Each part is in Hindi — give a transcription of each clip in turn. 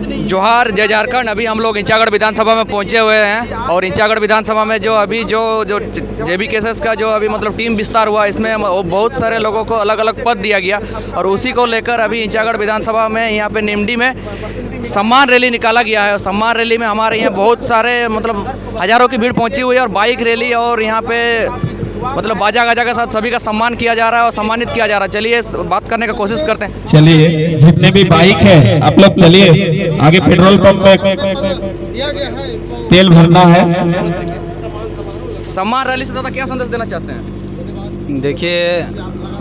जोहार जय झारखंड। अभी हम लोग इंचागढ़ विधानसभा में पहुंचे हुए हैं और इंचागढ़ विधानसभा में जो जेबी केसेस का जो अभी मतलब टीम विस्तार हुआ, इसमें बहुत सारे लोगों को अलग अलग पद दिया गया और उसी को लेकर अभी इंचागढ़ विधानसभा में यहाँ पे निमडी में सम्मान रैली निकाला गया है। और सम्मान रैली में हमारे यहाँ बहुत सारे मतलब हज़ारों की भीड़ पहुँची हुई है और बाइक रैली और यहाँ पे मतलब बाजा गाजा के साथ सभी का सम्मान किया जा रहा है और सम्मानित किया जा रहा है। चलिए बात करने का कोशिश करते हैं। चलिए, जितने भी बाइक है आप लोग चलिए आगे, पेट्रोल पंप पे तेल भरना है। सम्मान रैली से ज़्यादा क्या संदेश देना चाहते हैं? देखिए,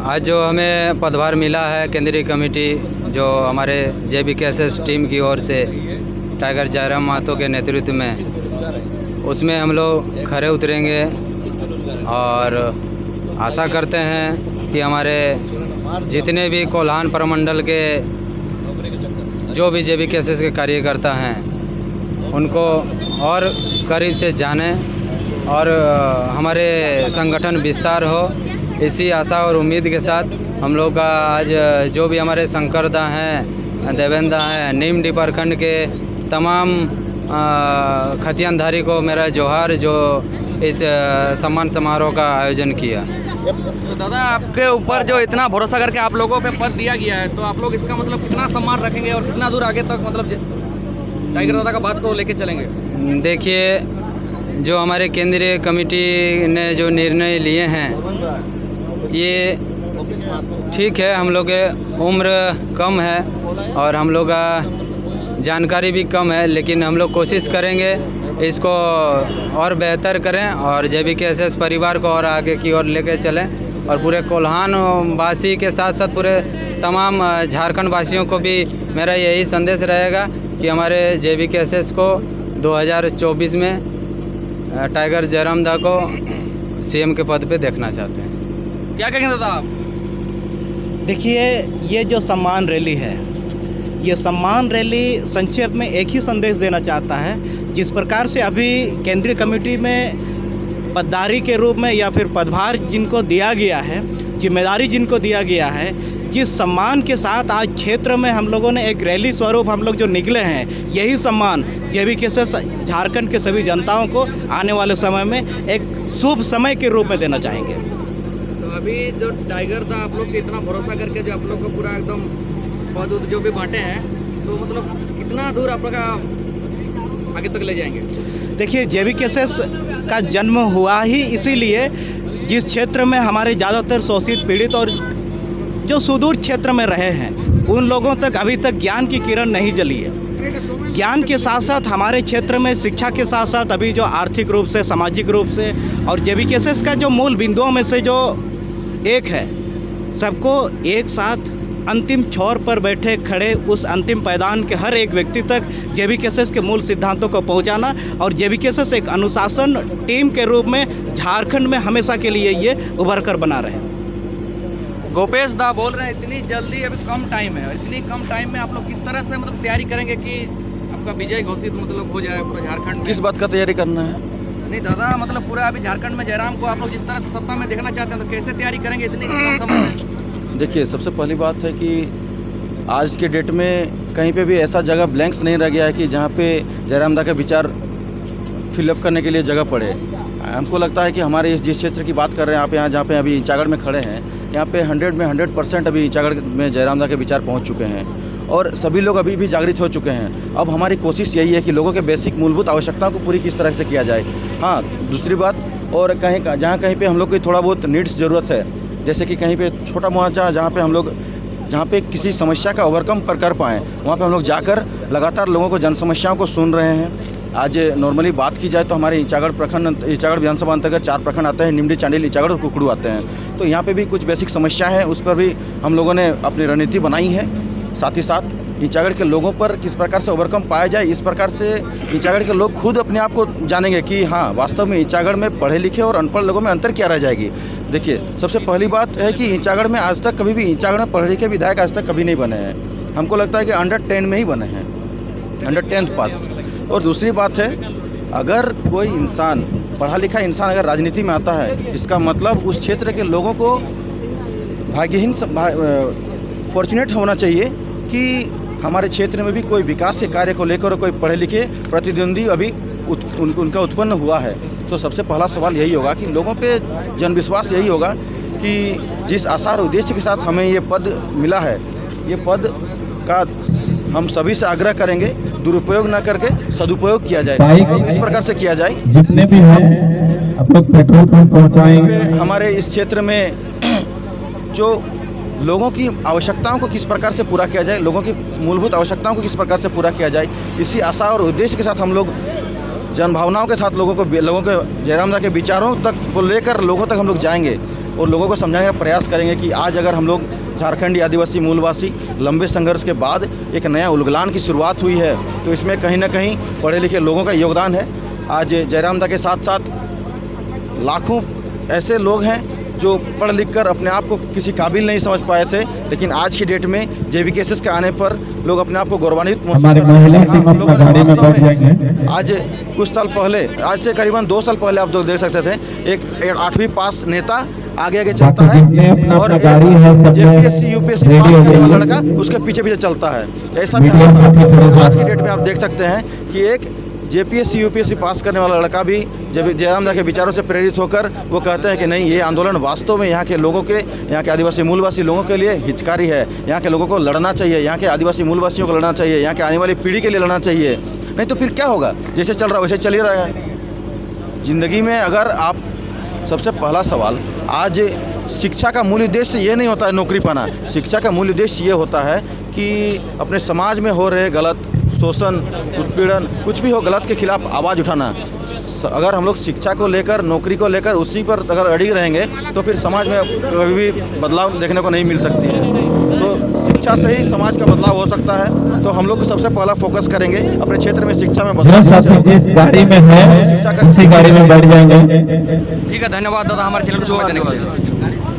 आज जो हमें पदभार मिला है केंद्रीय कमेटी जो हमारे JBKSS टीम की ओर से टाइगर जयराम महतो के नेतृत्व में, उसमें हम लोग खरे उतरेंगे और आशा करते हैं कि हमारे जितने भी कोल्हान प्रमंडल के जो भी JBKSS के कार्यकर्ता हैं उनको और करीब से जानें और हमारे संगठन विस्तार हो, इसी आशा और उम्मीद के साथ हम लोग का आज जो भी हमारे शंकरदा हैं, देवेंदा हैं, निमडी प्रखंड के तमाम खतियानधारी को मेरा जोहार जो इस सम्मान समारोह का आयोजन किया। तो दादा, आपके ऊपर जो इतना भरोसा करके आप लोगों पे पद दिया गया है, तो आप लोग इसका मतलब कितना सम्मान रखेंगे और कितना दूर आगे तक मतलब टाइगर दादा का बात को लेके चलेंगे? देखिए, जो हमारे केंद्रीय कमेटी ने जो निर्णय लिए हैं ये ठीक है। हम लोग के उम्र कम है और हम लोग का जानकारी भी कम है, लेकिन हम लोग कोशिश करेंगे इसको और बेहतर करें और JBKSS परिवार को और आगे की ओर लेकर चलें और पूरे कोल्हान वासी के साथ साथ पूरे तमाम झारखंड वासियों को भी मेरा यही संदेश रहेगा कि हमारे JBKSS को 2024 में टाइगर जयराम दा को CM के पद पे देखना चाहते हैं। क्या कहेंगे दादा आप? देखिए, ये जो सम्मान रैली है, ये सम्मान रैली संक्षेप में एक ही संदेश देना चाहता है। जिस प्रकार से अभी केंद्रीय कमेटी में पदधारी के रूप में या फिर पदभार जिनको दिया गया है, जिम्मेदारी जिनको दिया गया है, जिस सम्मान के साथ आज क्षेत्र में हम लोगों ने एक रैली स्वरूप हम लोग जो निकले हैं, यही सम्मान JBKSS झारखंड के सभी जनताओं को आने वाले समय में एक शुभ समय के रूप में देना चाहेंगे। तो अभी जो टाइगर था, आप लोग के इतना भरोसा करके जो आप लोग को पूरा एकदम पद जो भी बांटे हैं, तो मतलब कितना दूर आप लोग का आगे तक ले जाएंगे? देखिए, JBKSS का जन्म हुआ ही इसीलिए जिस क्षेत्र में हमारे ज़्यादातर शोषित, पीड़ित और जो सुदूर क्षेत्र में रहे हैं, उन लोगों तक अभी तक ज्ञान की किरण नहीं जली है। ज्ञान के साथ साथ हमारे क्षेत्र में शिक्षा के साथ साथ अभी जो आर्थिक रूप से, सामाजिक रूप से और JBKSS का जो मूल बिंदुओं में से जो एक है, सबको एक साथ अंतिम छोर पर बैठे खड़े उस अंतिम पायदान के हर एक व्यक्ति तक JBKSS के मूल सिद्धांतों को पहुंचाना और JBKSS एक अनुशासन टीम के रूप में झारखंड में हमेशा के लिए ये उभर कर बना रहे। गोपेश दा बोल रहे हैं इतनी जल्दी, अभी कम टाइम है, इतनी कम टाइम में आप लोग किस तरह से मतलब तैयारी करेंगे कि आपका विजय घोषित मतलब हो जाए पूरा झारखंड में? किस बात का तैयारी करना है? नहीं दादा, मतलब पूरा अभी झारखंड में जयराम को आप लोग जिस तरह से सत्ता में देखना चाहते हैं, तो कैसे तैयारी करेंगे इतनी कम समय में? देखिए, सबसे पहली बात है कि आज के डेट में कहीं पे भी ऐसा जगह ब्लैंक्स नहीं रह गया है कि जहाँ पे जयराम दा के विचार फिलअप करने के लिए जगह पड़े। हमको लगता है कि हमारे इस जिस क्षेत्र की बात कर रहे हैं आप, यहाँ जहाँ पे अभी इंचागढ़ में खड़े हैं, यहाँ पे 100 में 100% अभी इंचागढ़ में जयराम दा के विचार पहुँच चुके हैं और सभी लोग अभी भी जागृत हो चुके हैं। अब हमारी कोशिश यही है कि लोगों के बेसिक मूलभूत आवश्यकताओं को पूरी किस तरह से किया जाए। हाँ, दूसरी बात, और कहीं जहाँ कहीं पे हम लोग की थोड़ा बहुत नीड्स ज़रूरत है, जैसे कि कहीं पे छोटा मोटा जहाँ पे किसी समस्या का ओवरकम कर पाएँ, वहाँ पे हम लोग जाकर लगातार लोगों को जन समस्याओं को सुन रहे हैं। आज नॉर्मली बात की जाए तो हमारे इंचागढ़ विधानसभा अंतर्गत 4 प्रखंड आते हैं, निमडी, चांडिल, इंचागढ़ और कुकड़ू आते हैं। तो यहाँ पे भी कुछ बेसिक समस्या है, उस पर भी हम लोगों ने अपनी रणनीति बनाई है। साथ ही साथ इंचागढ़ के लोगों पर किस प्रकार से ओवरकम पाया जाए, इस प्रकार से इंचागढ़ के लोग खुद अपने आप को जानेंगे कि हाँ, वास्तव में इंचागढ़ में पढ़े लिखे और अनपढ़ लोगों में अंतर क्या रह जाएगी। देखिए, सबसे पहली बात है कि इंचागढ़ में आज तक कभी भी इंचागढ़ में पढ़े लिखे विधायक आज तक कभी नहीं बने हैं। हमको लगता है कि अंडर 10 में ही बने हैं, अंडर 10th पास। और दूसरी बात है, अगर कोई इंसान, पढ़ा लिखा इंसान अगर राजनीति में आता है, इसका मतलब उस क्षेत्र के लोगों को भाग्यहीन, फॉर्चुनेट होना चाहिए कि हमारे क्षेत्र में भी कोई विकास के कार्य को लेकर कोई पढ़े लिखे प्रतिद्वंदी अभी उनका उत्पन्न हुआ है। तो सबसे पहला सवाल यही होगा कि लोगों पे जनविश्वास यही होगा कि जिस आशा और उद्देश्य के साथ हमें ये पद मिला है, ये पद का हम सभी से आग्रह करेंगे दुरुपयोग न करके सदुपयोग किया जाए, और इस प्रकार से किया जाए। जितने भी हैं आप लोग पेट्रोल पंप पहुंचाएंगे। हमारे इस क्षेत्र में जो लोगों की आवश्यकताओं को किस प्रकार से पूरा किया जाए, लोगों की मूलभूत आवश्यकताओं को किस प्रकार से पूरा किया जाए, इसी आशा और उद्देश्य के साथ हम लोग जनभावनाओं के साथ लोगों के जयराम दा के विचारों तक को लेकर लोगों तक हम लोग जाएंगे और लोगों को समझाने का प्रयास करेंगे कि आज अगर हम लोग झारखंडी आदिवासी मूलवासी लंबे संघर्ष के बाद एक नया उलगलान की शुरुआत हुई है, तो इसमें कहीं ना कहीं पढ़े लिखे लोगों का योगदान है। आज जयराम दा के साथ साथ लाखों ऐसे लोग हैं जो पढ़ लिख कर अपने आप को किसी काबिल नहीं समझ पाए थे, लेकिन आज की डेट में JBKSS के आने पर लोग अपने आप को गौरवान्वित महसूस कर रहे हैं। हम लोगों ने वास्तव में आज कुछ साल पहले, आज से करीबन 2 साल पहले आप लोग देख सकते थे, एक 8वीं पास नेता आगे चलता है और JPSC UPSC पास करने वाला लड़का उसके पीछे पीछे चलता है। ऐसा भी आज की डेट में आप देख सकते हैं कि एक JPSC UPSC पास करने वाला लड़का भी जब जयराम दा के विचारों से प्रेरित होकर वो कहते हैं कि नहीं, ये आंदोलन वास्तव में यहाँ के लोगों के, यहाँ के आदिवासी मूलवासी लोगों के लिए हितकारी है, यहाँ के लोगों को लड़ना चाहिए, यहाँ के आदिवासी मूलवासियों को लड़ना चाहिए, यहाँ के आने वाली पीढ़ी के लिए लड़ना चाहिए। नहीं तो फिर क्या होगा, जैसे चल रहा वैसे चल ही रहा है ज़िंदगी में। अगर आप सबसे पहला सवाल, आज शिक्षा का मूल उद्देश्य ये नहीं होता है नौकरी पाना, शिक्षा का मूल उद्देश्य ये होता है कि अपने समाज में हो रहे गलत शोषण उत्पीड़न कुछ भी हो गलत के खिलाफ आवाज़ उठाना। अगर हम लोग शिक्षा को लेकर नौकरी को लेकर उसी पर अगर अड़िग रहेंगे तो फिर समाज में कभी भी बदलाव देखने को नहीं मिल सकती है। तो शिक्षा से ही समाज का बदलाव हो सकता है। तो हम लोग सबसे पहला फोकस करेंगे अपने क्षेत्र में शिक्षा में बदलाव। जिस गाड़ी में है उसी गाड़ी में बैठ जाएंगे। ठीक है, धन्यवाद दादा हमारे चैनल को समय देने के लिए।